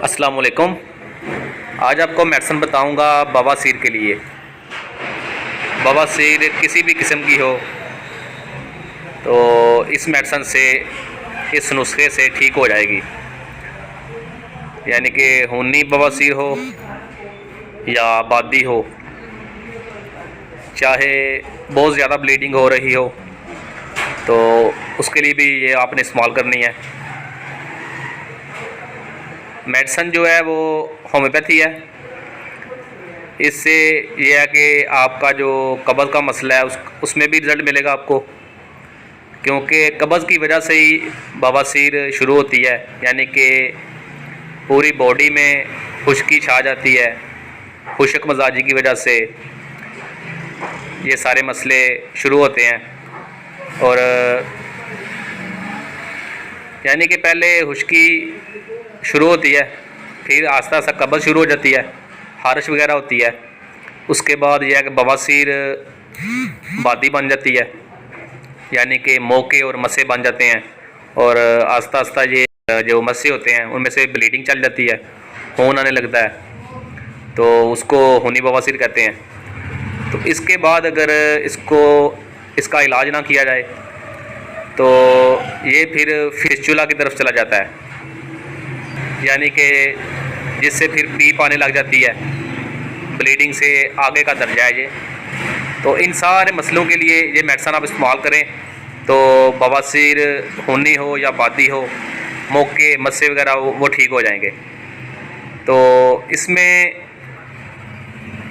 अस्सलाम वालेकुम। आज आपको मेडिसिन बताऊंगा बवासीर के लिए। बवासीर किसी भी किस्म की हो तो इस मेडिसिन से, इस नुस्खे से ठीक हो जाएगी। यानी कि खूनी बवासीर हो या बादी हो, चाहे बहुत ज़्यादा ब्लीडिंग हो रही हो तो उसके लिए भी ये आपने इस्तेमाल करनी है। मेडिसिन जो है वो होम्योपैथी है। इससे ये है कि आपका जो कब्ज़ का मसला है उसमें भी रिज़ल्ट मिलेगा आपको, क्योंकि कब्ज़ की वजह से ही बवासीर शुरू होती है। यानी कि पूरी बॉडी में खुश्की छा जाती है, खुश्क मजाजी की वजह से ये सारे मसले शुरू होते हैं। और यानी कि पहले खुश्की शुरू होती है, फिर आस्ता आस्ता कब्ज़ शुरू हो जाती है, खारिश वगैरह होती है। उसके बाद यह है कि बवासीर बादी बन जाती है, यानी कि मोके और मस्से बन जाते हैं। और आस्ता आस्ता ये जो मस्से होते हैं उनमें से ब्लीडिंग चल जाती है, खून आने लगता है, तो उसको खूनी बवासीर कहते हैं। तो इसके बाद अगर इसका इलाज ना किया जाए तो ये फिर फिस्चुला की तरफ चला जाता है, यानी कि जिससे फिर पीप आने लग जाती है, ब्लीडिंग से आगे का दर्जा है ये। तो इन सारे मसलों के लिए ये मेडिसिन आप इस्तेमाल करें तो बवासीर खूनी हो या बादी हो, मोके मस्से वगैरह वो ठीक हो जाएंगे। तो इसमें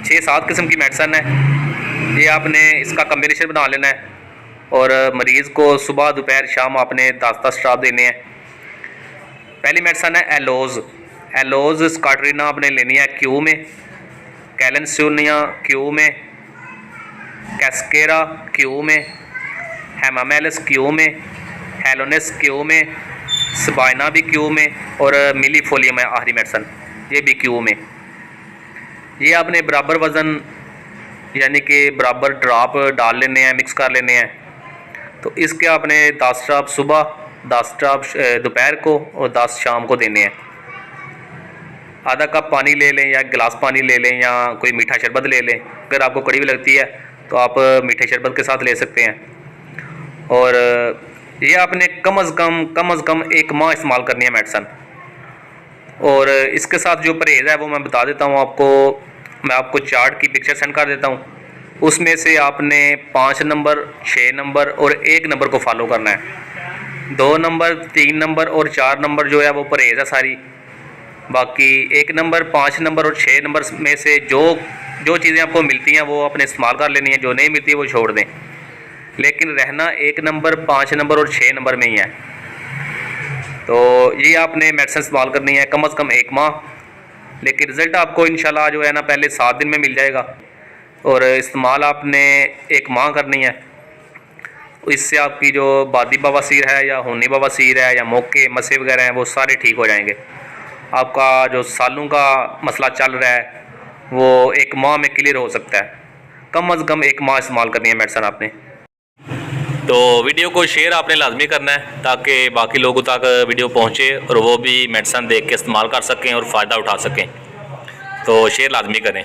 6-7 किस्म की मेडिसिन है। ये आपने इसका कम्बिनेशन बना लेना है और मरीज़ को सुबह दोपहर शाम आपने 10-10 ड्रॉप देने हैं। पहली मेडिसिन है एलोज़ स्काटरीना आपने लेनी है क्यू में, कैलेंसुनिया क्यू में, कैस्केरा क्यू में, हेमामेलिस क्यू में, हेलोनेस क्यू में, सबाइना भी क्यू में और मिलीफोलियम है आखिरी मेडिसिन, ये भी क्यू में। ये आपने बराबर वज़न यानी कि बराबर ड्रॉप डाल लेने हैं, मिक्स कर लेने हैं। तो इसके आपने 10 ड्रॉप सुबह, 10 ड्रॉप दोपहर को और 10 शाम को देने हैं। आधा कप पानी ले लें या गिलास पानी ले लें या कोई मीठा शरबत ले लें। अगर आपको कड़वी लगती है तो आप मीठे शरबत के साथ ले सकते हैं। और ये आपने कम अज़ कम 1 माह इस्तेमाल करनी है मेडिसिन। और इसके साथ जो परहेज़ है वो मैं बता देता हूँ आपको। मैं आपको चार्ट की पिक्चर सेंड कर देता हूँ, उसमें से आपने 5 नंबर, 6 नंबर और 1 नंबर को फॉलो करना है। 2 नंबर, 3 नंबर और 4 नंबर जो है वो परहेज़ है सारी। बाकी 1 नंबर, 5 नंबर और 6 नंबर में से जो चीज़ें आपको मिलती हैं वो अपने इस्तेमाल कर लेनी है, जो नहीं मिलती है वो छोड़ दें। लेकिन रहना 1 नंबर, 5 नंबर और 6 नंबर में ही है। तो ये आपने मेडिसिन इस्तेमाल करनी है कम अज़ कम 1 माह। लेकिन रिज़ल्ट आपको इंशाल्लाह जो है ना पहले 7 दिन में मिल जाएगा। और इस्तेमाल आपने 1 माह करनी है। इससे आपकी जो बादी बवासीर है या खूनी बवासीर है या मोके मस्से वगैरह हैं वो सारे ठीक हो जाएंगे। आपका जो सालों का मसला चल रहा है वो 1 माह में क्लियर हो सकता है। कम अज़ कम 1 माह इस्तेमाल करनी है मेडिसिन आपने। तो वीडियो को शेयर आपने लाजमी करना है ताकि बाकी लोगों तक वीडियो पहुंचे और वो भी मेडिसिन देख के इस्तेमाल कर सकें और फ़ायदा उठा सकें। तो शेयर लाजमी करें।